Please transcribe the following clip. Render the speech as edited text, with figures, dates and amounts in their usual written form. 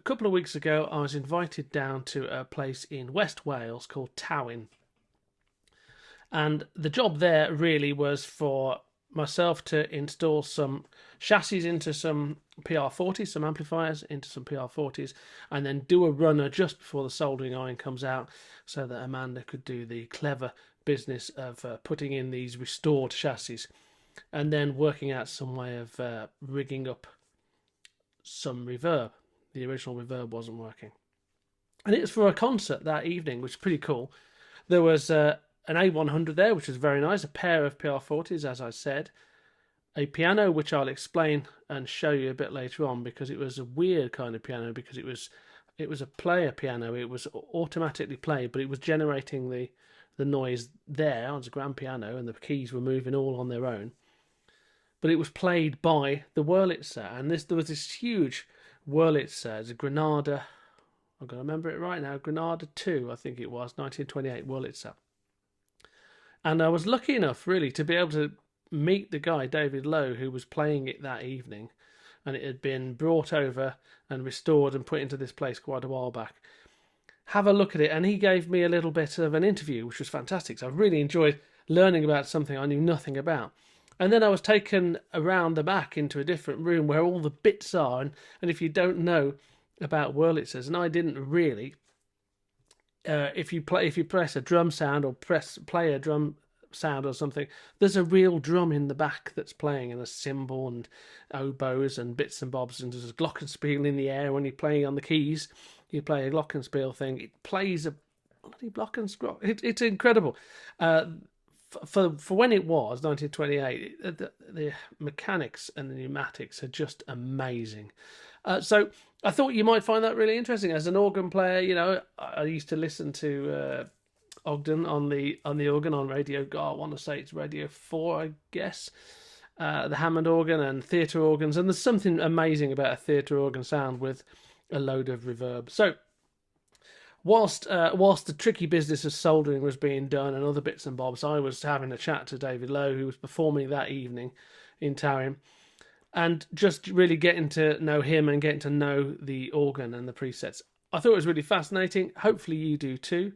A couple of weeks ago, I was invited down to a place in West Wales called Towyn. And the job there really was for myself to install some chassis into some PR40s, some amplifiers into some PR40s, and then do a runner just before the soldering iron comes out so that Amanda could do the clever business of putting in these restored chassis and then working out some way of rigging up some reverb. The original reverb wasn't working. And it was for a concert that evening, which was pretty cool. There was an A100 there, which was very nice, a pair of PR40s, as I said, a piano, which I'll explain and show you a bit later on, because it was a weird kind of piano, because it was a player piano. It was automatically played, but it was generating the noise there on the grand piano, and the keys were moving all on their own. But it was played by the Wurlitzer, and there was this huge Wurlitzer, it's a Granada. I've got to remember it right now. Granada 2, I think it was, 1928 Wurlitzer. And I was lucky enough, really, to be able to meet the guy, David Lowe, who was playing it that evening. And it had been brought over and restored and put into this place quite a while back. Have a look at it. And he gave me a little bit of an interview, which was fantastic. So I really enjoyed learning about something I knew nothing about. And then I was taken around the back into a different room where all the bits are. And if you don't know about Wurlitzers, and I didn't really, if you press a drum sound or play a drum sound or something, there's a real drum in the back that's playing, and a cymbal and oboes and bits and bobs, and there's a glockenspiel in the air. When you're playing on the keys, you play a glockenspiel thing. It plays a bloody glockenspiel. It's incredible. For when it was 1928, the mechanics and the pneumatics are just amazing. So I thought you might find that really interesting. As an organ player, you know, I used to listen to Ogden on the organ on radio. God, I want to say it's Radio 4, I guess. The Hammond organ and theatre organs, and there's something amazing about a theatre organ sound with a load of reverb. So whilst the tricky business of soldering was being done and other bits and bobs, I was having a chat to David Lowe, who was performing that evening in Towyn, and just really getting to know him and getting to know the organ and the presets. I thought it was really fascinating. Hopefully you do too.